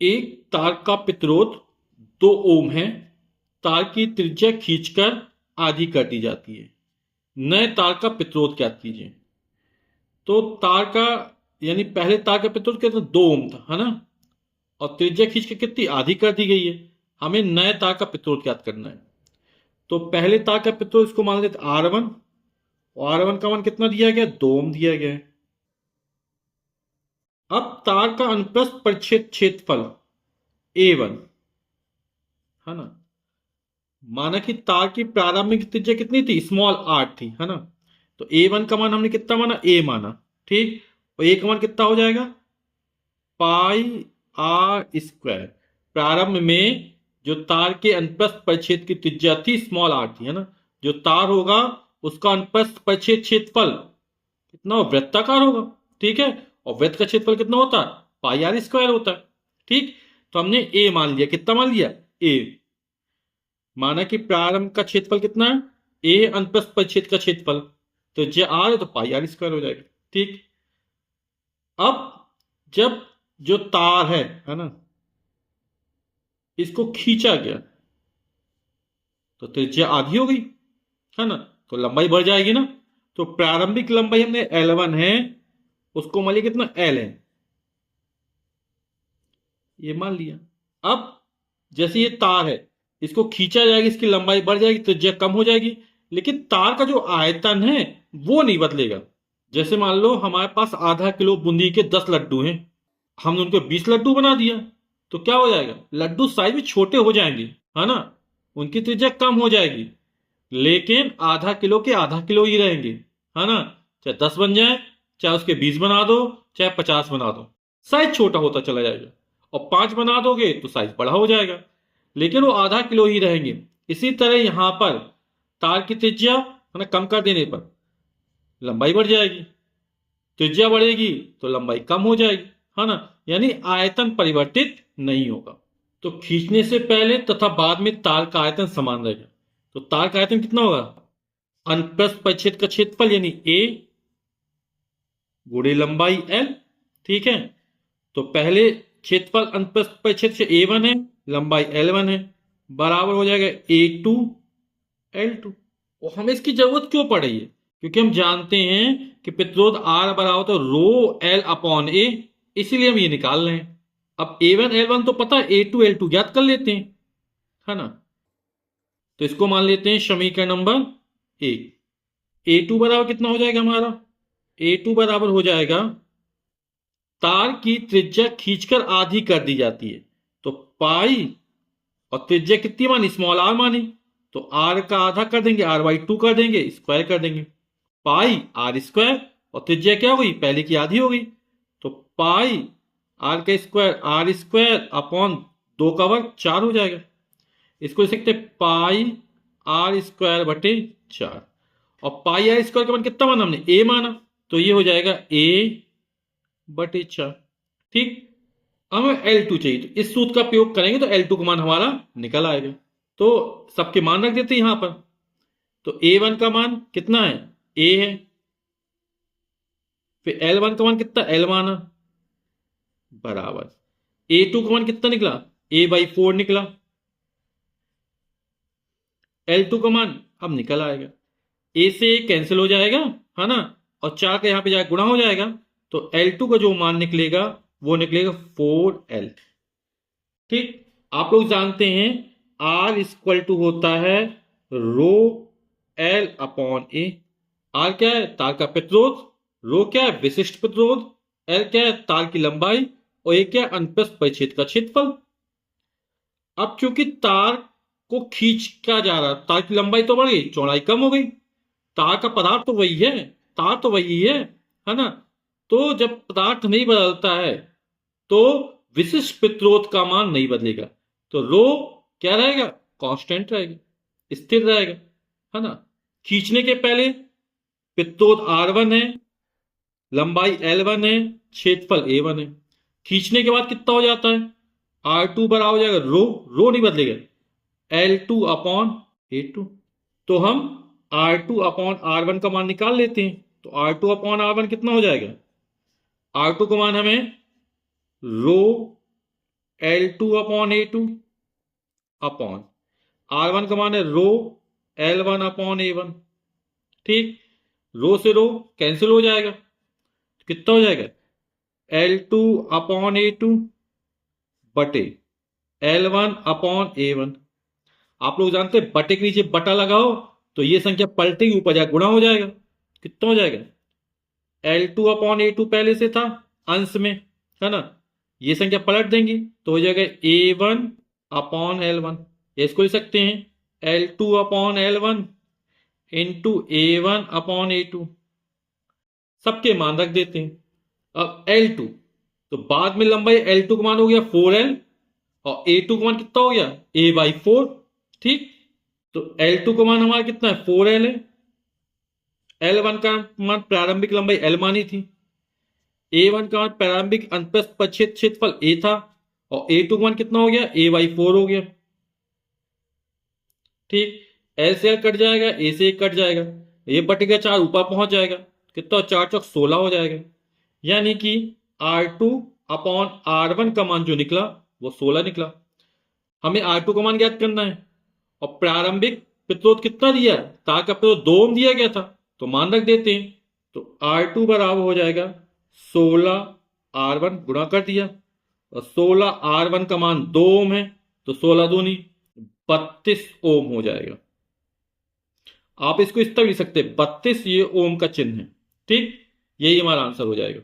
एक तार का प्रतिरोध 2 ओम है। तार की त्रिज्या खींचकर आधी कर दी जाती है। नए तार का प्रतिरोध ज्ञात कीजिए। तो तार का यानी पहले तार का प्रतिरोध कितना, 2 ओम था, है ना। और त्रिज्या खींच के कितनी, आधी कर दी गई है। हमें नए तार का प्रतिरोध ज्ञात करना है। तो पहले तार का प्रतिरोध इसको मान लेते R1। और R1 का मान कितना दिया गया, 2 ओम दिया गया है। अब तार का अनुप्रस्थ परिच्छेद क्षेत्रफल A1, है ना। माना कि तार की प्रारंभिक त्रिज्या कितनी थी, स्मॉल r थी, है ना। तो A1 का मान हमने कितना माना, A माना। ठीक। और A का मान कितना हो जाएगा, पाई r स्क्वायर। प्रारंभ में जो तार के अनुप्रस्थ परिच्छेद की त्रिज्या थी, स्मॉल r थी, है ना। जो तार होगा उसका अनुप्रस्थ परिच्छेद क्षेत्रफल कितना हो, वृत्ताकार होगा। ठीक है। और वृत्त का क्षेत्रफल कितना होता है, पाई r स्क्वायर होता है। ठीक। तो हमने A मान लिया, कितना मान लिया, A। माना कि प्रारंभ का क्षेत्रफल कितना है, ए अनुप्रस्थ परिच्छेद का क्षेत्रफल। तो जे आर है तो पाई आर स्क्वायर हो जाएगा। ठीक। अब जब जो तार है ना, इसको खींचा गया तो त्रिज्या आधी हो गई, है ना। तो लंबाई बढ़ जाएगी ना। तो प्रारंभिक लंबाई हमने L1 है, उसको मान लिया कितना, L है, ये मान लिया। अब जैसे ये तार है, इसको खींचा जाएगा, इसकी लंबाई बढ़ जाएगी, त्रिज्या कम हो जाएगी। लेकिन तार का जो आयतन है वो नहीं बदलेगा। जैसे मान लो हमारे पास आधा किलो बूंदी के 10 लड्डू हैं, हमने उनको 20 लड्डू बना दिया। तो क्या हो जाएगा, लड्डू साइज में छोटे हो जाएंगे, है ना। उनकी त्रिज्या कम हो जाएगी। लेकिन आधा किलो के आधा किलो ही रहेंगे, है ना। चाहे 10 बन जाए, चाहे उसके 20 बना दो, चाहे 50 बना दो, साइज छोटा होता चला जाएगा। और 5 बना दोगे तो साइज बड़ा हो जाएगा, लेकिन वो आधा किलो ही रहेंगे। इसी तरह यहां पर तार की त्रिज्या, है ना, कम कर देने पर लंबाई बढ़ जाएगी। त्रिज्या बढ़ेगी तो लंबाई कम हो जाएगी, है ना। यानी आयतन परिवर्तित नहीं होगा। तो खींचने से पहले तथा बाद में तार का आयतन समान रहेगा। तो तार का आयतन कितना होगा, अनुप्रस्थ परिच्छेद का क्षेत्रफल यानी A गुणे लंबाई L। ठीक है। तो पहले क्षेत्रफल अनुप्रस्थ परिच्छेद से A1 है, लंबाई L1 है, बराबर हो जाएगा A2 L2। और हमें इसकी जरूरत क्यों पड़ रही है, क्योंकि हम जानते हैं कि प्रतिरोध R बराबर तो रो L अपॉन A, इसीलिए हम ये निकाल रहे हैं। अब A1 L1 तो पता है, A2 L2 ज्ञात कर लेते हैं, है ना। तो इसको मान लेते हैं समीकरण नंबर 1। A2 बराबर कितना हो जाएगा हमारा, A2 बराबर हो जाएगा, तार की त्रिज्या खींचकर आधी कर दी जाती है। तो पाई, और त्रिज्या कितनी मानी, स्मॉल r मानी, तो r का आधा कर देंगे, r/2 कर देंगे, स्क्वायर कर देंगे, पाई r स्क्वायर। और त्रिज्या क्या हो गई, पहले की आधी हो गई। तो पाई r का स्क्वायर, r स्क्वायर अपॉन 2 का वर्ग 4 हो जाएगा। इसको लिख सकते पाई r स्क्वायर बटे 4। और पाई r स्क्वायर का मान कितना माना हमने, a माना। तो ये हो जाएगा a बटे 4। ठीक। हमें L2 चाहिए, तो इस सूत्र का प्रयोग करेंगे तो L2 का मान हमारा निकल आएगा। तो सबके मान रख देते हैं यहां पर। तो A1 का मान कितना है, A है। फिर L1 का मान कितना, L माना, बराबर A2 का मान कितना निकला, A/4 निकला। L2 का मान अब निकल आएगा, A से A कैंसिल हो जाएगा, है ना। और 4 का यहां पे जाकर गुणा हो जाएगा। तो L2 का जो मान निकलेगा वो निकलेगा 4L। ठीक। आप लोग जानते हैं R इक्वल टू होता है रो L अपॉन ए। R क्या है, तार का प्रतिरोध, रो क्या है, विशिष्ट प्रतिरोध, L क्या है, तार की लंबाई, और ए क्या है, अनुप्रस्थ परिच्छेद का क्षेत्रफल। अब चूंकि तार को खींचा जा रहा, तार की लंबाई तो बढ़ गई, चौड़ाई कम हो गई। तार का पदार्थ तो वही है, तार तो वही है ना। तो जब पदार्थ नहीं बदलता है तो विशिष्ट प्रतिरोध का मान नहीं बदलेगा। तो रो क्या रहेगा, कांस्टेंट रहेगा, स्थिर रहेगा, है ना। खींचने के पहले प्रतिरोध R1 है, लंबाई L1 है, क्षेत्रफल A1 है। खींचने के बाद कितना हो जाता है, R2 बराबर हो जाएगा रो, रो नहीं बदलेगा, L2 अपॉन A2। तो हम R2 अपॉन R1 का मान निकाल लेते हैं। तो R2 अपॉन R1 कितना हो जाएगा, R2 का मान हमें रो L2 upon A2 upon R1 का मान है रो L1 अपॉन A1। ठीक, रो से रो कैंसिल हो जाएगा, कितना हो जाएगा L2 अपॉन A2 बटे L1 अपॉन A1। आप लोग जानते हैं बटे के नीचे बटा लगाओ तो ये संख्या पलटेगी ऊपर जाकर गुणा हो जाएगा। कितना हो जाएगा L2 अपॉन A2 पहले से था अंश में, है ना, ये संख्या पलट देंगी तो हो जाएगा A1 अपॉन L1। इसको लिख सकते हैं L2 upon L1 into A1 upon A2। सबके मान रख देते हैं। अब L2 तो बाद में लंबाई L2 का मान हो गया 4L और A2 का मान कितना हो गया A/4। ठीक, तो L2 का मान हमारा कितना है 4L है। L1 का मान प्रारंभिक लंबाई L मानी थी, A1 का मान प्रारंभिक अंतःस्थ परिच्छेद क्षेत्रफल A था और A2 का मान कितना हो गया A/4 हो गया। ठीक, L से L कट जाएगा, A से 1 कट जाएगा, ये बटेगा 4 ऊपर पहुंच जाएगा, कितना 4 चौक 16 हो जाएगा। यानी कि R2 अपॉन R1 का मान जो निकला वो 16 निकला। हमें R2 का मान ज्ञात करना है और प्रारंभिक प्रतिरोध कितना दिया है, तार का प्रतिरोध 2 ओम दिया गया था तो मान रख देते हैं। तो R2 बराबर हो जाएगा 16 R1 गुणा कर दिया और 16 R1 का मान 2 ओम है तो 16 दूनी 32 ओम हो जाएगा। आप इसको इस तरह लिख सकते हैं 32, ये ओम का चिन्ह है। ठीक, यही हमारा आंसर हो जाएगा।